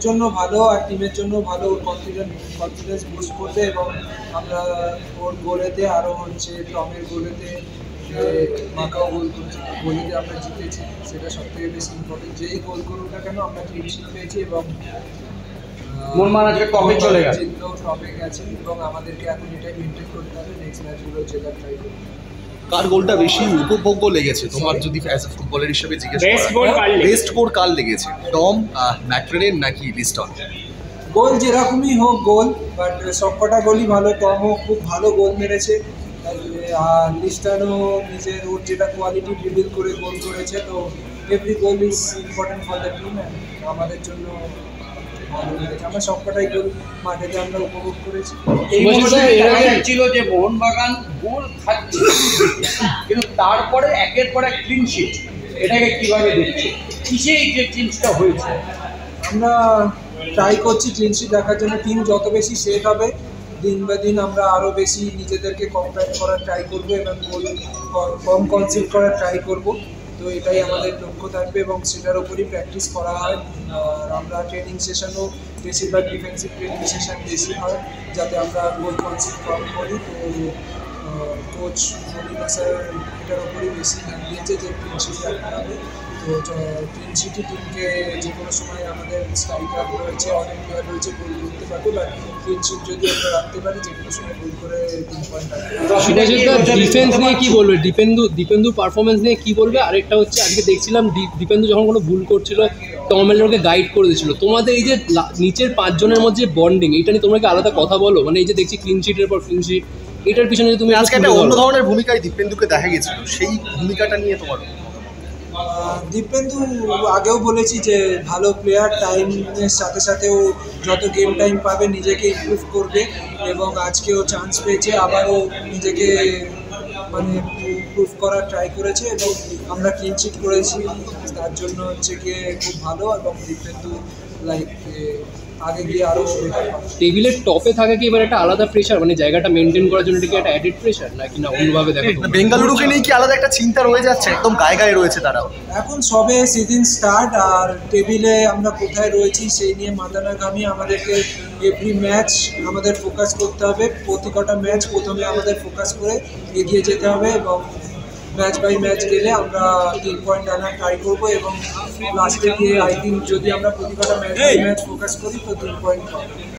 জন্য ভালো আর টিমের জন্য ভালো, ওর কনফিডেন্স বুস্ট করবে এবং আমরা ওর গোলেতে আরও হচ্ছে টমের গোলেতে মাকাও গোল করেছে, গোলেতে আমরা জিতেছি, সেটা সবথেকে বেশি ইম্পর্টেন্ট। যেই গোল করুক না কেন আমরা ক্লিন শিট পেয়েছি এবং টপে চলে গেছে, টপে গেছে এবং আমাদেরকে এখন এটাই মেনটেন করতে হবে, নেক্সট ম্যাচগুলো জেতার ট্রাই করবো। কার গোলটা বেশি উপভোগ্য লেগেছে তোমার, যদি অ্যাজ এ ফুটবলার হিসেবে জিজ্ঞেস করা? বেস্ট গোল কার লেগেছে, টম, ম্যাকট্রেনেন নাকি লিস্টন? গোল যেরকমই হোক গোল, বাট সবকটা গোলই ভালো। টমও খুব ভালো গোল মেরেছে, আর লিস্টানও নিজের ওর যেটা কোয়ালিটি রিভিল করে গোল করেছে। তো every goal is important for the team, আমাদের জন্য ভালো লেগেছে। আমরা সবকটাই গোল মাঠেতে আমরা উপভোগ করেছি। এই মুহূর্তে দেখা যাচ্ছিল যে মোহনবাগান গোল খাচ্ছে কিন্তু তারপরে একের পর এক ক্লিন শিট, এটাকে কিভাবে দেখছে, কিসেই যে চেঞ্জটা হয়েছে? আমরা ট্রাই করছি ক্লিন শিট রাখার জন্য। টিম যত বেশি সেট হবে দিন বা দিন আমরা আরও বেশি নিজেদেরকে কম্প্যাক্ট করার ট্রাই করবো এবং গোল কম কনসিভ করার ট্রাই করব। তো এটাই আমাদের লক্ষ্য থাকবে এবং সেটার উপরই প্র্যাকটিস করা হয়। আর আমরা ট্রেনিং সেশনও বেশিরভাগ ডিফেন্সিভ ট্রেনিং সেশন বেশি হয় যাতে আমরা গোল কনসিভ কম করি। তো কোচ মনিকা স্যার এটার উপরই বেশি ধ্যান দিয়েছে যে ক্লিন শিট রাখতে হবে। তো ক্লিন শিটই টিমকে যে কোনো সময় আমাদের স্ট্রাইকার রয়েছে, অনেক প্লেয়ার রয়েছে, গোল করতে পারবে, বা ক্লিন শিট যদি আমরা রাখতে পারি যে কোনো সময় গোল করে 3 পয়েন্ট রাখতে। ডিফেন্স নিয়ে কি বলবে, দীপেন্দু পারফরমেন্স নিয়ে কি বলবে? আরেকটা হচ্ছে আজকে দেখছিলাম দীপেন্দু যখন কোনো ভুল করছিল টম এলরকে গাইড করে দিচ্ছিল। তোমাদের এই যে নিচের 5 জনের মধ্যে বন্ডিং, এটা নিয়ে তোমরা কি আলাদা কথা বলো? মানে এই যে দেখছি ক্লিন শিটের পর ক্লিন শিট, এটার পিছনে তুমি আজকে একটা অন্য ধরনের ভূমিকায় দীপেন্দুকে দেখা গেছিল, সেই ভূমিকাটা নিয়ে তোমার? দীপেন্দু আগেও বলেছি যে ভালো প্লেয়ার, টাইমের সাথে সাথেও যত গেম টাইম পাবে নিজেকে ইমপ্রুভ করবে এবং আজকেও চান্স পেয়েছে, আবারও নিজেকে মানে ইমপ্রুভ করার ট্রাই করেছে এবং আমরা ক্লিন শিট করেছি, তার জন্য হচ্ছে গিয়ে খুব ভালো। এবং দীপেন্দু লাইক আগে গিয়ে আরও টেবিলের টপে থাকে কি এবার একটা আলাদা প্রেশার, মানে জায়গাটা মেনটেন করার জন্য এটা কি একটা অ্যাডেড প্রেশার নাকি না অন্যভাবে দেখো? বেঙ্গালুরুকে নিয়ে কি আলাদা একটা চিন্তা রয়ে যাচ্ছে? একদম গায়ে গায়ে রয়েছে তারাও। এখন সবে সিজন স্টার্ট, আর টেবিলে আমরা কোথায় রয়েছি সেই নিয়ে মাথা না ঘামিয়ে আমাদেরকে এভরি ম্যাচ আমাদের ফোকাস করতে হবে। প্রতি কটা ম্যাচ প্রথমে আমাদের ফোকাস করে এগিয়ে যেতে হবে এবং ম্যাচ বাই ম্যাচ গেলে আমরা 3 পয়েন্ট আনার ট্রাই করবো এবং লাস্টে গিয়ে আই থিঙ্ক যদি আমরা প্রতি কটা ম্যাচ বাই ম্যাচ ফোকাস করি তো 3 পয়েন্ট পাবো।